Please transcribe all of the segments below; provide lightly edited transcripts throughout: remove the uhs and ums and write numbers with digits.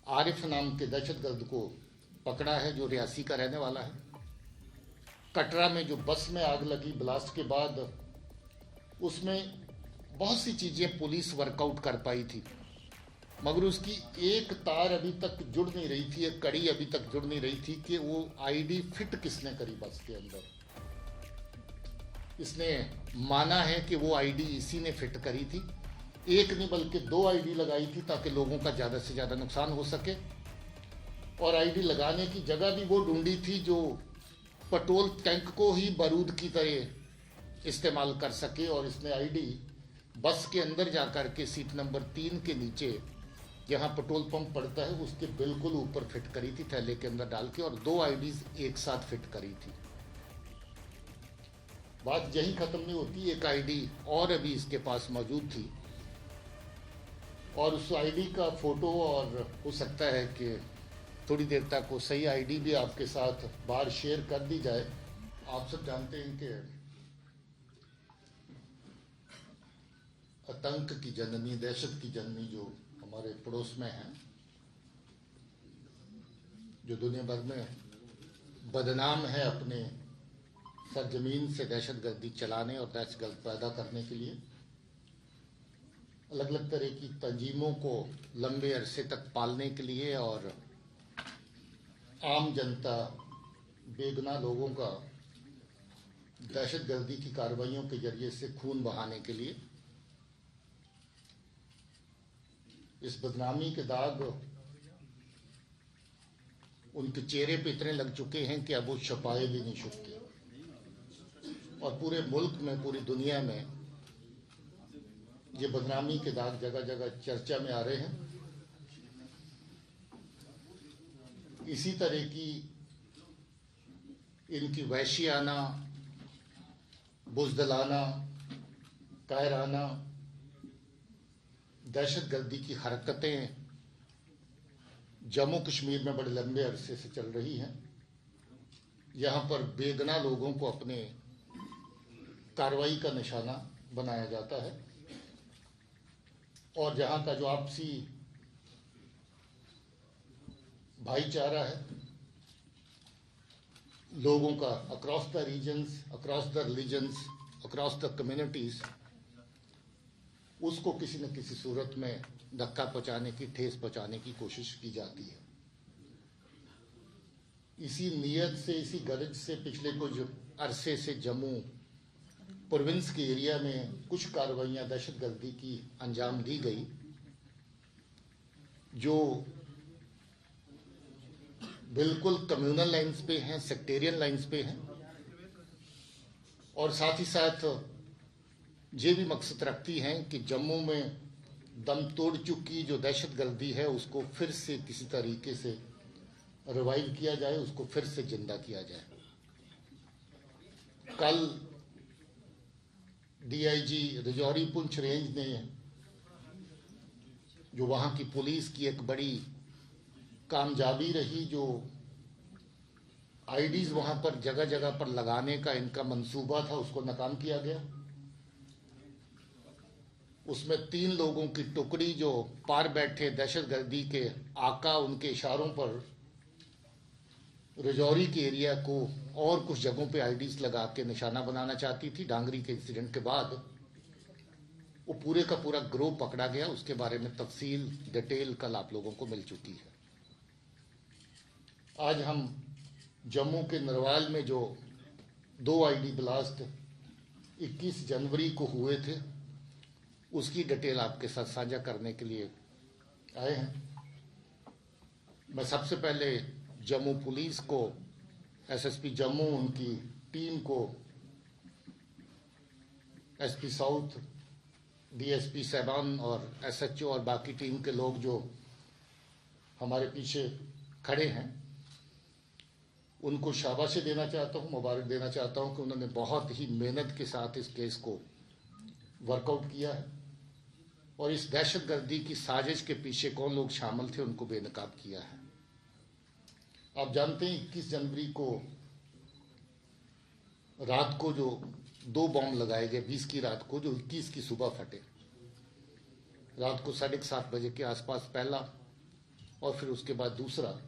आरिफ नाम के दहशतगर्द को पकड़ा है जो रियासी का रहने वाला है। कटरा में जो बस में आग लगी ब्लास्ट के बाद, उसमें बहुत सी चीज़ें पुलिस वर्कआउट कर पाई थी, मगर उसकी एक तार अभी तक जुड़ नहीं रही थी, एक कड़ी अभी तक जुड़ नहीं रही थी कि वो आईडी फिट किसने करी बस के अंदर। इसने माना है कि वो आईडी इसी ने फिट करी थी। एक नहीं बल्कि 2 आईडी लगाई थी ताकि लोगों का ज़्यादा से ज़्यादा नुकसान हो सके, और आईडी लगाने की जगह भी वो ढूंढी थी जो पेट्रोल टैंक को ही बारूद की तरह इस्तेमाल कर सके। और इसने आईडी बस के अंदर जाकर के सीट नंबर 3 के नीचे जहाँ पेट्रोल पंप पड़ता है उसके बिल्कुल ऊपर फिट करी थी, थैले के अंदर डाल के, और 2 आईडीज एक साथ फिट करी थी। बात यहीं खत्म नहीं होती, एक आईडी और अभी इसके पास मौजूद थी, और उस आईडी का फोटो, और हो सकता है कि थोड़ी देर तक वो सही आईडी भी आपके साथ बाहर शेयर कर दी जाए। आप सब जानते हैं कि आतंक की जननी, दहशत की जननी जो हमारे पड़ोस में है, जो दुनिया भर में बदनाम है अपने सरजमीन से दहशतगर्दी चलाने और दहशतगर्द पैदा करने के लिए, अलग अलग तरह की तंजीमों को लंबे अरसे तक पालने के लिए, और आम जनता, बेगुनाह लोगों का दहशतगर्दी की कार्रवाइयों के जरिए से खून बहाने के लिए, इस बदनामी के दाग उनके चेहरे पे इतने लग चुके हैं कि अब वो छुपाए भी नहीं सकते, और पूरे मुल्क में, पूरी दुनिया में ये बदनामी के दाग जगह जगह चर्चा में आ रहे हैं। इसी तरह की इनकी वहशियाना, बुज़दिलाना, कायराना दहशतगर्दी की हरकतें जम्मू कश्मीर में बड़े लंबे अरसे से चल रही हैं। यहाँ पर बेगुनाह लोगों को अपने कार्रवाई का निशाना बनाया जाता है, और जहाँ का जो आपसी भाईचारा है लोगों का, across the regions, across the religions, across the communities, उसको किसी न किसी सूरत में धक्का पहुंचाने की, ठेस पहुंचाने की कोशिश की जाती है। इसी नीयत से, इसी गर्ज से पिछले कुछ अरसे से जम्मू प्रोविंस के एरिया में कुछ कार्रवाइयां दहशतगर्दी की अंजाम दी गई, जो बिल्कुल कम्युनल लाइंस पे हैं, सेक्टेरियन लाइंस पे हैं, और साथ ही साथ ये भी मकसद रखती हैं कि जम्मू में दम तोड़ चुकी जो दहशतगर्दी है उसको फिर से किसी तरीके से रिवाइव किया जाए, उसको फिर से जिंदा किया जाए। कल डीआईजी राजौरी पुंछ रेंज ने, जो वहाँ की पुलिस की एक बड़ी कामयाबी रही, जो आईडीज वहाँ पर जगह जगह पर लगाने का इनका मंसूबा था, उसको नाकाम किया गया। उसमें 3 लोगों की टुकड़ी जो पार बैठे दहशतगर्दी के आका, उनके इशारों पर राजौरी के एरिया को और कुछ जगहों पे आईडीज लगा के निशाना बनाना चाहती थी। डांगरी के इंसिडेंट के बाद वो पूरे का पूरा ग्रोह पकड़ा गया। उसके बारे में तफसील, डिटेल कल आप लोगों को मिल चुकी है। आज हम जम्मू के नरवाल में जो 2 आईडी ब्लास्ट 21 जनवरी को हुए थे, उसकी डिटेल आपके साथ साझा करने के लिए आए हैं। मैं सबसे पहले जम्मू पुलिस को, एसएसपी जम्मू, उनकी टीम को, एसपी साउथ, डीएसपी साहबान और एसएचओ और बाकी टीम के लोग जो हमारे पीछे खड़े हैं, उनको शाबाशी देना चाहता हूँ, मुबारक देना चाहता हूँ कि उन्होंने बहुत ही मेहनत के साथ इस केस को वर्कआउट किया है, और इस दहशतगर्दी की साजिश के पीछे कौन लोग शामिल थे उनको बेनकाब किया है। आप जानते हैं 21 जनवरी को रात को जो 2 बॉम्ब लगाए गए, 20 की रात को, जो 21 की सुबह फटे। रात को 7:30 बजे के आसपास पहला, और फिर उसके बाद दूसरा,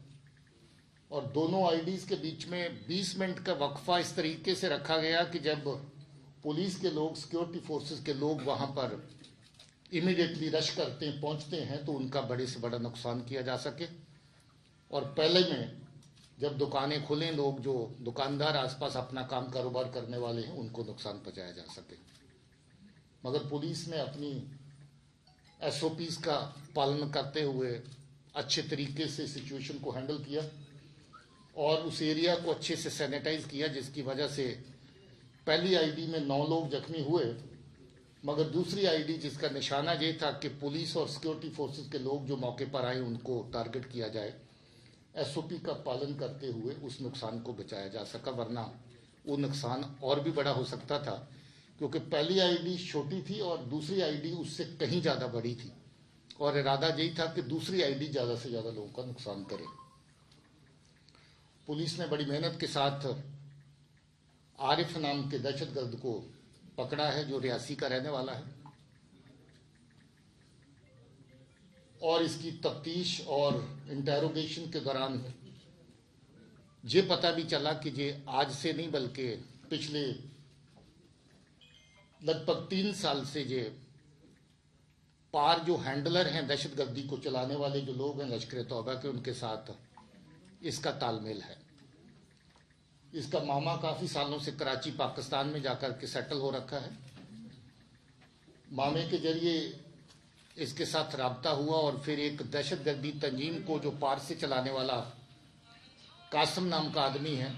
और दोनों आईडीज के बीच में 20 मिनट का वक्फा इस तरीके से रखा गया कि जब पुलिस के लोग, सिक्योरिटी फोर्सेस के लोग वहां पर इमीडिएटली रश करते हैं, पहुंचते हैं, तो उनका बड़े से बड़ा नुकसान किया जा सके। और पहले में जब दुकानें खुलें, लोग जो दुकानदार आसपास अपना काम कारोबार करने वाले हैं उनको नुकसान पहुंचाया जा सके। मगर पुलिस ने अपनी एसओपीज का पालन करते हुए अच्छे तरीके से सिचुएशन को हैंडल किया और उस एरिया को अच्छे से सैनिटाइज किया, जिसकी वजह से पहली आईडी में 9 लोग जख्मी हुए, मगर दूसरी आईडी जिसका निशाना ये था कि पुलिस और सिक्योरिटी फोर्सेस के लोग जो मौके पर आए उनको टारगेट किया जाए, एसओपी का पालन करते हुए उस नुकसान को बचाया जा सका, वरना वो नुकसान और भी बड़ा हो सकता था, क्योंकि पहली आईडी छोटी थी और दूसरी आईडी उससे कहीं ज़्यादा बड़ी थी और इरादा यही था कि दूसरी आईडी ज़्यादा से ज़्यादा लोगों का नुकसान करे। पुलिस ने बड़ी मेहनत के साथ आरिफ नाम के दहशतगर्द को पकड़ा है, जो रियासी का रहने वाला है, और इसकी तफ्तीश और इंटेरोगेशन के दौरान ये पता भी चला कि ये आज से नहीं बल्कि पिछले लगभग 3 साल से ये पार जो हैंडलर हैं, दहशतगर्दी को चलाने वाले जो लोग हैं लश्कर तौबा के, उनके साथ इसका तालमेल है। इसका मामा काफी सालों से कराची पाकिस्तान में जाकर के सेटल हो रखा है। मामे के जरिए इसके साथ राब्ता हुआ और फिर एक दहशतगर्दी तंजीम को जो पार से चलाने वाला कासिम नाम का आदमी है,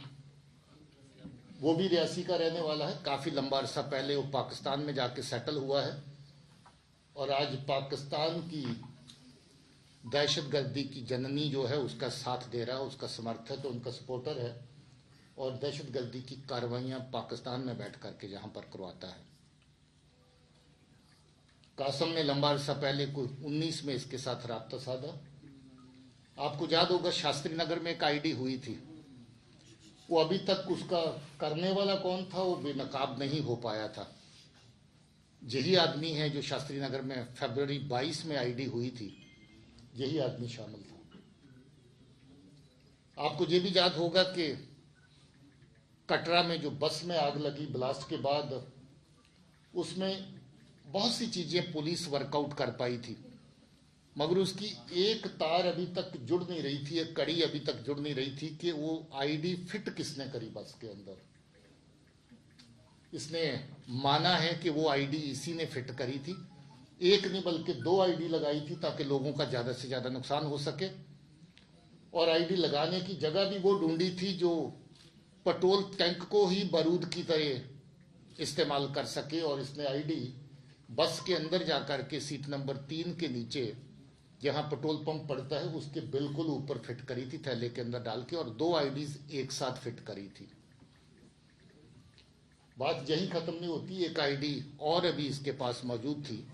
वो भी रियासी का रहने वाला है। काफी लंबा अरसा पहले वो पाकिस्तान में जाके सेटल हुआ है और आज पाकिस्तान की दहशतगर्दी की जननी जो है उसका साथ दे रहा है, उसका समर्थक है, उनका सपोर्टर है और दहशतगर्दी की कार्रवाइयां पाकिस्तान में बैठ करके जहां पर करवाता है। कासम ने लंबा अरसा पहले कोई 19 में इसके साथ राब्ता साधा। आपको याद होगा शास्त्री नगर में एक आईडी हुई थी, वो अभी तक उसका करने वाला कौन था वो बेनकाब नहीं हो पाया था। यही आदमी है जो शास्त्री नगर में फरवरी 22 में आईडी हुई थी, यही आदमी शामिल था। आपको ये भी याद होगा कि कटरा में जो बस में आग लगी ब्लास्ट के बाद, उसमें बहुत सी चीजें पुलिस वर्कआउट कर पाई थी, मगर उसकी एक तार अभी तक जुड़ नहीं रही थी, एक कड़ी अभी तक जुड़ नहीं रही थी कि वो आईडी फिट किसने करी बस के अंदर। इसने माना है कि वो आईडी इसी ने फिट करी थी। एक नहीं बल्कि 2 आईडी लगाई थी ताकि लोगों का ज्यादा से ज्यादा नुकसान हो सके, और आईडी लगाने की जगह भी वो ढूंढी थी जो पेट्रोल टैंक को ही बारूद की तरह इस्तेमाल कर सके। और इसने आईडी बस के अंदर जाकर के सीट नंबर 3 के नीचे जहां पेट्रोल पंप पड़ता है उसके बिल्कुल ऊपर फिट करी थी, थैले के अंदर डाल के, और 2 आईडीज एक साथ फिट करी थी। बात यही खत्म नहीं होती, एक आईडी और अभी इसके पास मौजूद थी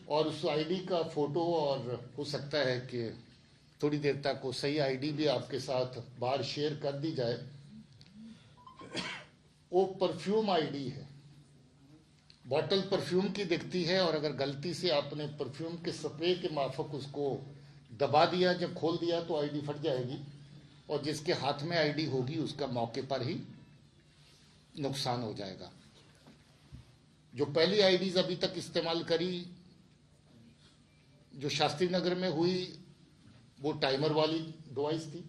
और उस आईडी का फोटो, और हो सकता है कि थोड़ी देर तक वो सही आईडी भी आपके साथ बाहर शेयर कर दी जाए। वो परफ्यूम आईडी है, बॉटल परफ्यूम की दिखती है और अगर गलती से आपने परफ्यूम के स्प्रे के माफक उसको दबा दिया, जब खोल दिया तो आईडी फट जाएगी और जिसके हाथ में आईडी होगी उसका मौके पर ही नुकसान हो जाएगा। जो पहली आईडीज अभी तक इस्तेमाल करी जो शास्त्री नगर में हुई वो टाइमर वाली डिवाइस थी।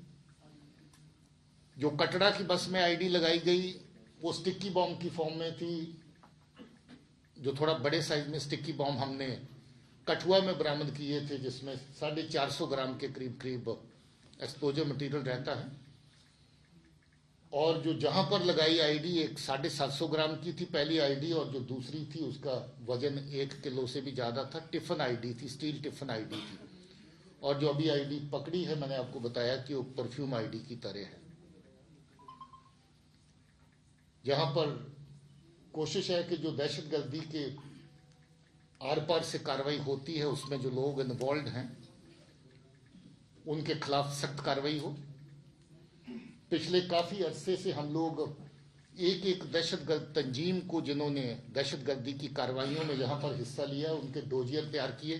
जो कटरा की बस में आईडी लगाई गई वो स्टिकी बॉम्ब की फॉर्म में थी, जो थोड़ा बड़े साइज में स्टिकी बॉम्ब हमने कठुआ में बरामद किए थे, जिसमें 450 ग्राम के करीब करीब एक्सप्लोजिव मटेरियल रहता है। और जो जहां पर लगाई आईडी एक 750 ग्राम की थी पहली आईडी, और जो दूसरी थी उसका वजन 1 किलो से भी ज्यादा था। टिफिन आईडी थी, स्टील टिफिन आईडी थी। और जो अभी आईडी पकड़ी है मैंने आपको बताया कि वो परफ्यूम आईडी की तरह है। जहां पर कोशिश है कि जो दहशतगर्दी के आर पार से कार्रवाई होती है उसमें जो लोग इन्वॉल्व हैं उनके खिलाफ सख्त कार्रवाई हो। पिछले काफी अरसे से हम लोग एक एक दहशतगर्द तंजीम को जिन्होंने दहशतगर्दी की कार्रवाइयों में जहां पर हिस्सा लिया उनके डोजियर तैयार किए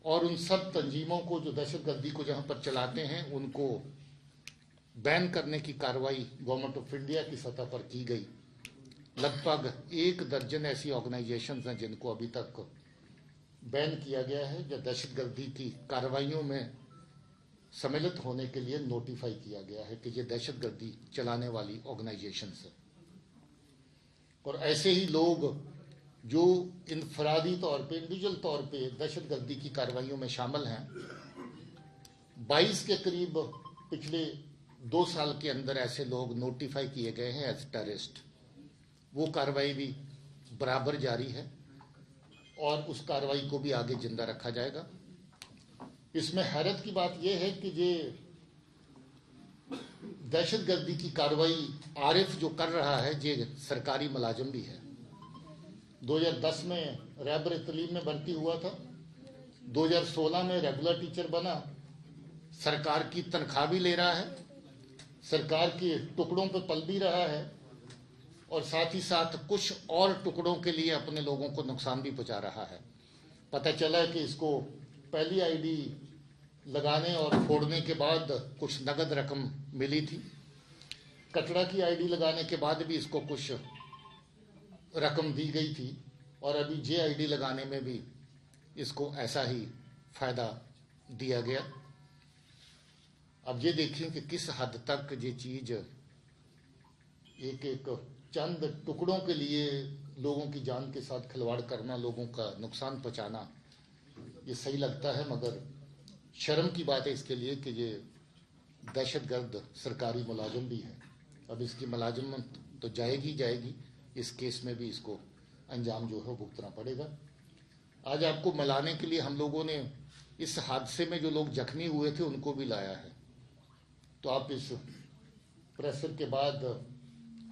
और उन सब तंजीमों को जो दहशतगर्दी को जहां पर चलाते हैं उनको बैन करने की कार्रवाई गवर्नमेंट ऑफ इंडिया की सतह पर की गई। लगभग 1 दर्जन ऐसी ऑर्गेनाइजेशंस हैं जिनको अभी तक बैन किया गया है, जो दहशतगर्दी की कार्रवाइयों में सम्मिलित होने के लिए नोटिफाई किया गया है कि ये दहशतगर्दी चलाने वाली ऑर्गेनाइजेशंस है। और ऐसे ही लोग जो इनफरादी तौर पे, इंडिविजुअल तौर पे दहशतगर्दी की कार्रवाइयों में शामिल हैं, 22 के करीब पिछले 2 साल के अंदर ऐसे लोग नोटिफाई किए गए हैं एज टेररिस्ट। वो कार्रवाई भी बराबर जारी है और उस कार्रवाई को भी आगे जिंदा रखा जाएगा। इसमें हैरत की बात यह है कि ये दहशतगर्दी की कार्रवाई आरिफ जो कर रहा है ये सरकारी मुलाजिम भी है। 2010 में रहबर तलीम में भर्ती हुआ था, 2016 में रेगुलर टीचर बना, सरकार की तनख्वाह भी ले रहा है, सरकार के टुकड़ों पे पल भी रहा है और साथ ही साथ कुछ और टुकड़ों के लिए अपने लोगों को नुकसान भी पहुंचा रहा है। पता चला कि इसको पहली आईडी लगाने और फोड़ने के बाद कुछ नगद रकम मिली थी, कटड़ा की आईडी लगाने के बाद भी इसको कुछ रकम दी गई थी और अभी जे आईडी लगाने में भी इसको ऐसा ही फायदा दिया गया। अब ये देखिए कि किस हद तक ये चीज एक एक चंद टुकड़ों के लिए लोगों की जान के साथ खिलवाड़ करना, लोगों का नुकसान पहुंचाना, ये सही लगता है, मगर शर्म की बात है इसके लिए कि ये दहशतगर्द सरकारी मुलाजिम भी है। अब इसकी मुलाजिमत तो जाएगी जाएगी, इस केस में भी इसको अंजाम जो है भुगतना पड़ेगा। आज आपको मनाने के लिए हम लोगों ने इस हादसे में जो लोग जख्मी हुए थे उनको भी लाया है, तो आप इस प्रेशर के बाद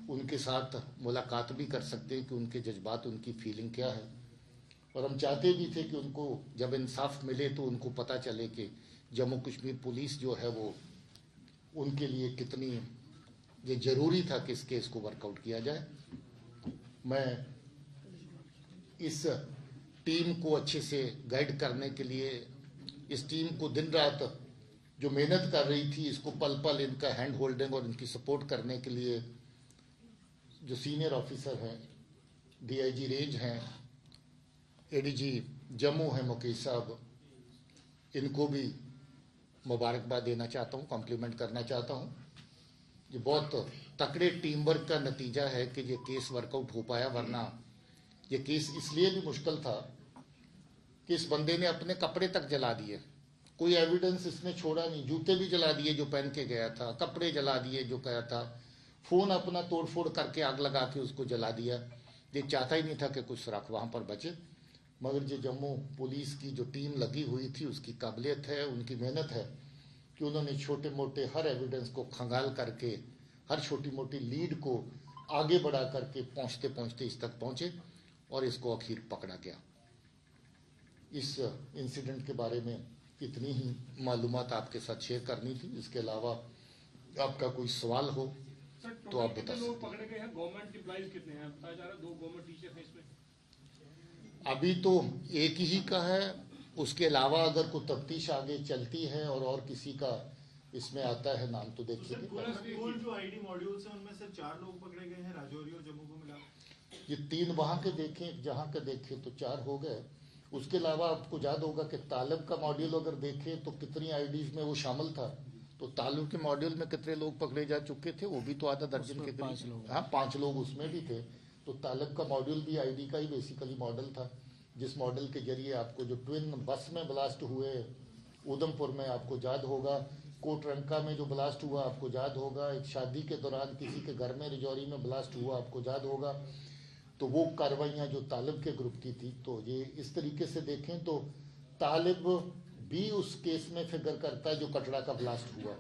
उनके साथ मुलाकात भी कर सकते हैं कि उनके जज्बात, उनकी फीलिंग क्या है। और हम चाहते भी थे कि उनको जब इंसाफ मिले तो उनको पता चले कि जम्मू कश्मीर पुलिस जो है वो उनके लिए कितनी ये जरूरी था कि इस केस को वर्कआउट किया जाए। मैं इस टीम को अच्छे से गाइड करने के लिए, इस टीम को दिन रात जो मेहनत कर रही थी, इसको पल पल इनका हैंड होल्डिंग और इनकी सपोर्ट करने के लिए जो सीनियर ऑफिसर हैं, डीआईजी रेंज हैं, एडीजी जम्मू हैं मुकेश साहब, इनको भी मुबारकबाद देना चाहता हूँ, कॉम्प्लीमेंट करना चाहता हूँ। ये बहुत तकड़े टीम वर्क का नतीजा है कि ये केस वर्कआउट हो पाया, वरना ये केस इसलिए भी मुश्किल था कि इस बंदे ने अपने कपड़े तक जला दिए, कोई एविडेंस इसने छोड़ा नहीं, जूते भी जला दिए जो पहन के गया था, कपड़े जला दिए जो गया था, फोन अपना तोड़फोड़ करके आग लगा के उसको जला दिया। ये चाहता ही नहीं था कि कुछ सुराख वहां पर बचे, मगर जो जम्मू पुलिस की जो टीम लगी हुई थी उसकी काबिलियत है, उनकी मेहनत है कि उन्होंने छोटे मोटे हर एविडेंस को खंगाल करके, हर छोटी मोटी लीड को आगे बढ़ा करके पहुंचते पहुंचते इस तक पहुंचे और इसको आखिर पकड़ा गया। इस इंसिडेंट के बारे में इतनी ही मालूमात आपके साथ शेयर करनी थी। इसके अलावा आपका कोई सवाल हो तो आप बता सकते हैं। पकड़े गए हैं, गवर्नमेंट एम्प्लॉइज कितने हैं? बताया जा रहा है 2 गवर्नमेंट टीचर हैं इसमें। अभी तो एक ही का है, उसके अलावा अगर कोई तफ्तीश आगे चलती है और किसी का इसमें आता है नाम तो देखिए। जो आईडी मॉड्यूल्स हैं उनमें से 4 लोग पकड़े गए हैं, राजौरी और जम्मू को मिला। ये 3 वहां के देखें, जहां के देखें तो 4 हो गए। उसके अलावा आपको याद होगा कि तालिब का मॉड्यूल अगर देखें तो कितनी आईडीज में वो शामिल था, तो तालिब के मॉड्यूल में कितने लोग पकड़े जा चुके थे, वो भी तो आधा दर्जन के करीब। हाँ, 5 लोग उसमें भी थे। तो तालिब का मॉड्यूल भी आईडी का ही बेसिकली मॉडल था, जिस मॉडल के जरिए आपको जो ट्विन बस में ब्लास्ट हुए उधमपुर में, आपको याद होगा, कोटरंका में जो ब्लास्ट हुआ आपको याद होगा, एक शादी के दौरान किसी के घर में रिजौरी में ब्लास्ट हुआ आपको याद होगा। तो वो कार्रवाइयाँ जो तालिब के ग्रुप की थी, तो ये इस तरीके से देखें तो तालिब भी उस केस में फिगर करता है जो कटड़ा का ब्लास्ट हुआ,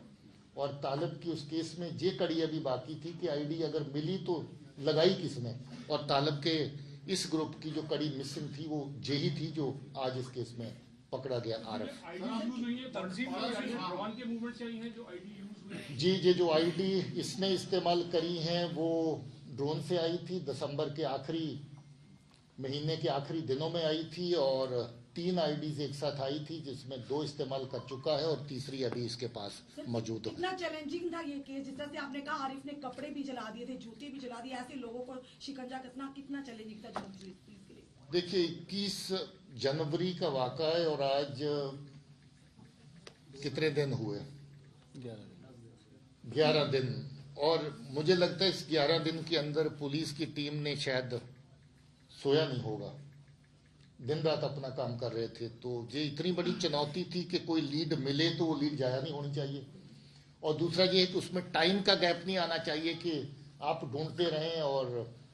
और तालिब की उस केस में ये कड़ी अभी बाकी थी कि आईडी अगर मिली तो लगाई किसने, और तालिब के इस ग्रुप की जो कड़ी मिसिंग थी वो यही थी जो आज इस केस में पकड़ा गया। आरफ जी, ये जो आईडी इसने इस्तेमाल करी हैं वो ड्रोन से आई थी, दिसंबर के आखिरी महीने के आखिरी दिनों में आई थी और 3 आईडीज एक साथ आई थी, जिसमें 2 इस्तेमाल कर चुका है और तीसरी अभी इसके पास मौजूद है। कितना चैलेंजिंग था ये केस, जिस तरह से आपने कहा आरिफ ने कपड़े भी जला दिए थे, जूते भी जला दिए, ऐसे लोगों को शिकंजा कसना कितना चैलेंजिंग था जम्मू पुलिस के लिए? देखिए 21 जनवरी का वाक़ा है और आज कितने दिन हुए? 11 दिन। और मुझे लगता है इस 11 दिन के अंदर पुलिस की टीम ने शायद सोया नहीं होगा, दिन रात अपना काम कर रहे थे। तो ये इतनी बड़ी चुनौती थी कि कोई लीड मिले तो वो लीड जाया नहीं होनी चाहिए, और दूसरा ये है कि उसमें टाइम का गैप नहीं आना चाहिए कि आप ढूंढते रहें और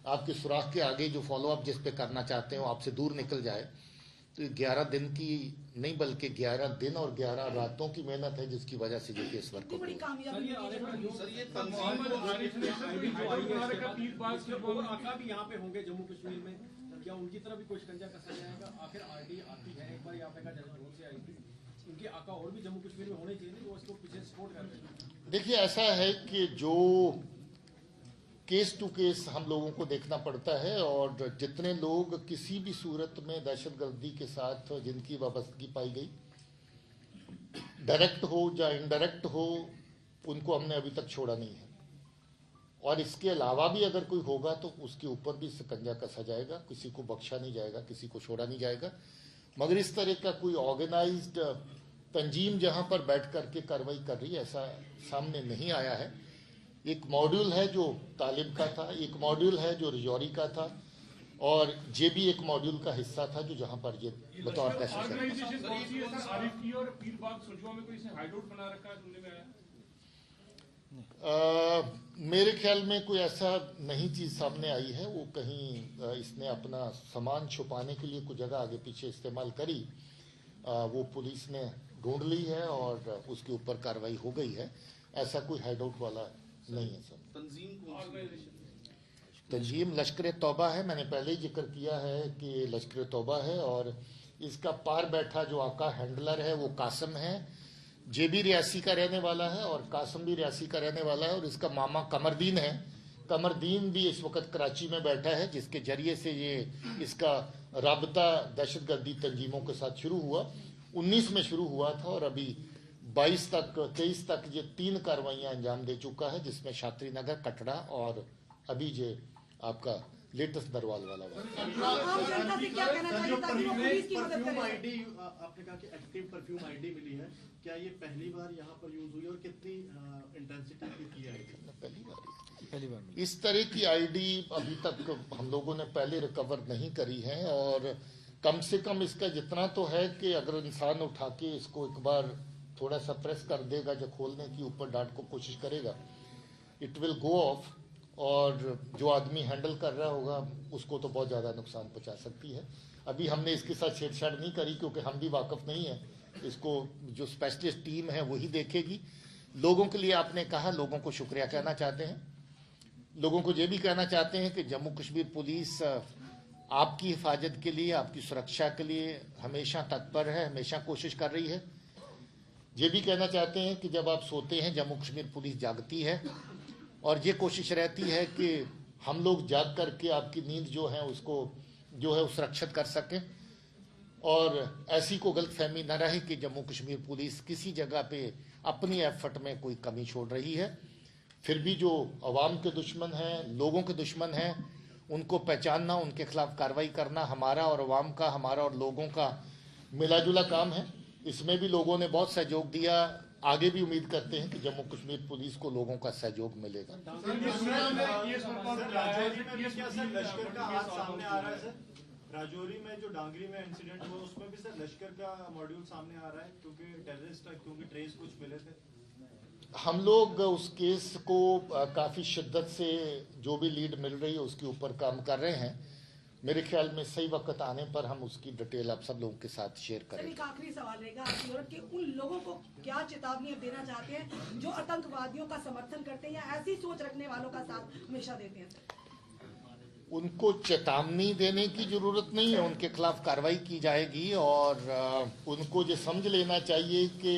आपके सुराख के आगे जो फॉलोअप जिस पे करना चाहते हो आपसे दूर निकल जाए। तो 11 दिन की नहीं बल्कि 11 दिन और 11 रातों की मेहनत है जिसकी वजह से ये केस वर्क बड़ी कामयाबी आका भी यहाँ पे होंगे जम्मू कश्मीर में, क्या उनकी तरफ भी कोई शिकंजा कसा जाएगा? आखिर आरडी आती है, एक बार यहाँ पे का जजमेंट से आई थी, उनके आका और भी जम्मू कश्मीर में होने चाहिए, वो इसको पीछे सपोर्ट कर रहे हैं। देखिए ऐसा है कि जो केस टू केस हम लोगों को देखना पड़ता है, और जितने लोग किसी भी सूरत में दहशतगर्दी के साथ जिनकी वाबस्तगी पाई गई, डायरेक्ट हो या इनडायरेक्ट हो, उनको हमने अभी तक छोड़ा नहीं है। और इसके अलावा भी अगर कोई होगा तो उसके ऊपर भी शिकंजा कसा जाएगा, किसी को बख्शा नहीं जाएगा, किसी को छोड़ा नहीं जाएगा। मगर इस तरह का कोई ऑर्गेनाइज्ड तंजीम जहां पर बैठ करके कार्रवाई कर रही है, ऐसा सामने नहीं आया है। एक मॉड्यूल है जो तालिब का था, एक मॉड्यूल है जो रिजौरी का था, और ये भी एक मॉड्यूल का हिस्सा था जो जहां पर ये बतौर दहशत ऑर्गेनाइजेशन कौन सी है सर? आरिफ की और पीरबाग सुरजवा में कोई इसने हाइडआउट बना रखा है, सुनने में आया? मेरे ख्याल में कोई ऐसा नहीं चीज सामने आई है। वो कहीं इसने अपना सामान छुपाने के लिए कुछ जगह आगे पीछे इस्तेमाल करी, वो पुलिस ने ढूंढ ली है और उसके ऊपर कार्रवाई हो गई है। ऐसा कोई हाइडआउट वाला नहीं है सर। तंजीम लश्कर तौबा है, मैंने पहले ही जिक्र किया है कि लश्कर तौबा है, और इसका पार बैठा जो आका हैंडलर है वो कासम है। जे भी रियासी का रहने वाला है और कासम भी रियासी का रहने वाला है, और इसका मामा कमरदीन है। कमरदीन भी इस वक्त कराची में बैठा है, जिसके जरिए से ये इसका राबता दहशतगर्दी तंजीमों के साथ शुरू हुआ। 19 में शुरू हुआ था और अभी 23 तक ये 3 कार्रवाइयां अंजाम दे चुका है, जिसमें शास्त्री नगर, कटड़ा और अभी ये आपका लेटेस्ट दरवाल वाला परफ्यूम आईडी आपने कहा कि एक्टिव परफ्यूम आईडी मिली है, क्या ये पहली बार यहाँ पर यूज हुई और कितनी इंटेंसिटी की आईडी? पहली बार इस तरह की आईडी अभी तक हम लोगों ने पहले रिकवर नहीं करी है, और कम से कम इसका जितना तो है कि अगर इंसान उठा के इसको एक बार थोड़ा सा प्रेस कर देगा, जो खोलने की ऊपर डांट को कोशिश करेगा, इट विल गो ऑफ, और जो आदमी हैंडल कर रहा होगा उसको तो बहुत ज़्यादा नुकसान पहुंचा सकती है। अभी हमने इसके साथ छेड़छाड़ नहीं करी क्योंकि हम भी वाकफ नहीं है, इसको जो स्पेशलिस्ट टीम है वही देखेगी। लोगों के लिए आपने कहा, लोगों को शुक्रिया कहना चाहते हैं। लोगों को ये भी कहना चाहते हैं कि जम्मू कश्मीर पुलिस आपकी हिफाजत के लिए, आपकी सुरक्षा के लिए हमेशा तत्पर है, हमेशा कोशिश कर रही है। ये भी कहना चाहते हैं कि जब आप सोते हैं जम्मू कश्मीर पुलिस जागती है, और ये कोशिश रहती है कि हम लोग जाग करके आपकी नींद जो है उसको जो है सुरक्षित कर सकें, और ऐसी को गलतफहमी न रहे कि जम्मू कश्मीर पुलिस किसी जगह पे अपनी एफर्ट में कोई कमी छोड़ रही है। फिर भी जो अवाम के दुश्मन हैं, लोगों के दुश्मन हैं, उनको पहचानना, उनके खिलाफ कार्रवाई करना हमारा और अवाम का, हमारा और लोगों का मिलाजुला काम है। इसमें भी लोगों ने बहुत सहयोग दिया। आगे भी उम्मीद करते हैं कि जम्मू कश्मीर पुलिस को लोगों का सहयोग मिलेगा। राजौरी में जो डांगरी में इंसिडेंट हुआ उसमें भी सर लश्कर का मॉड्यूल सामने आ रहा है, क्योंकि टेररिस्ट क्योंकि ट्रेस कुछ मिले थे। हम लोग उस केस को काफ़ी शिद्दत से जो भी लीड मिल रही है उसके ऊपर काम कर रहे हैं। मेरे ख्याल में सही वक्त आने पर हम उसकी डिटेल आप सब लोगों के साथ शेयर करेंगे। एक आखिरी सवाल रहेगा आपकी ओर कि उन लोगों को क्या चेतावनी देना चाहते हैं जो आतंकवादियों का समर्थन करते हैं या ऐसी सोच रखने वालों का साथ हमेशा देते हैं? उनको चेतावनी देने की जरूरत नहीं है, उनके खिलाफ कार्रवाई की जाएगी, और उनको ये समझ लेना चाहिए कि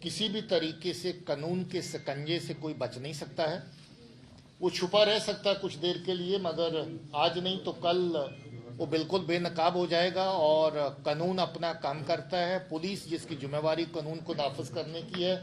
किसी भी तरीके से कानून के शिकंजे से कोई बच नहीं सकता है। वो छुपा रह सकता है कुछ देर के लिए, मगर आज नहीं तो कल वो बिल्कुल बेनकाब हो जाएगा और कानून अपना काम करता है। पुलिस जिसकी जिम्मेवारी कानून को नाफिज करने की है,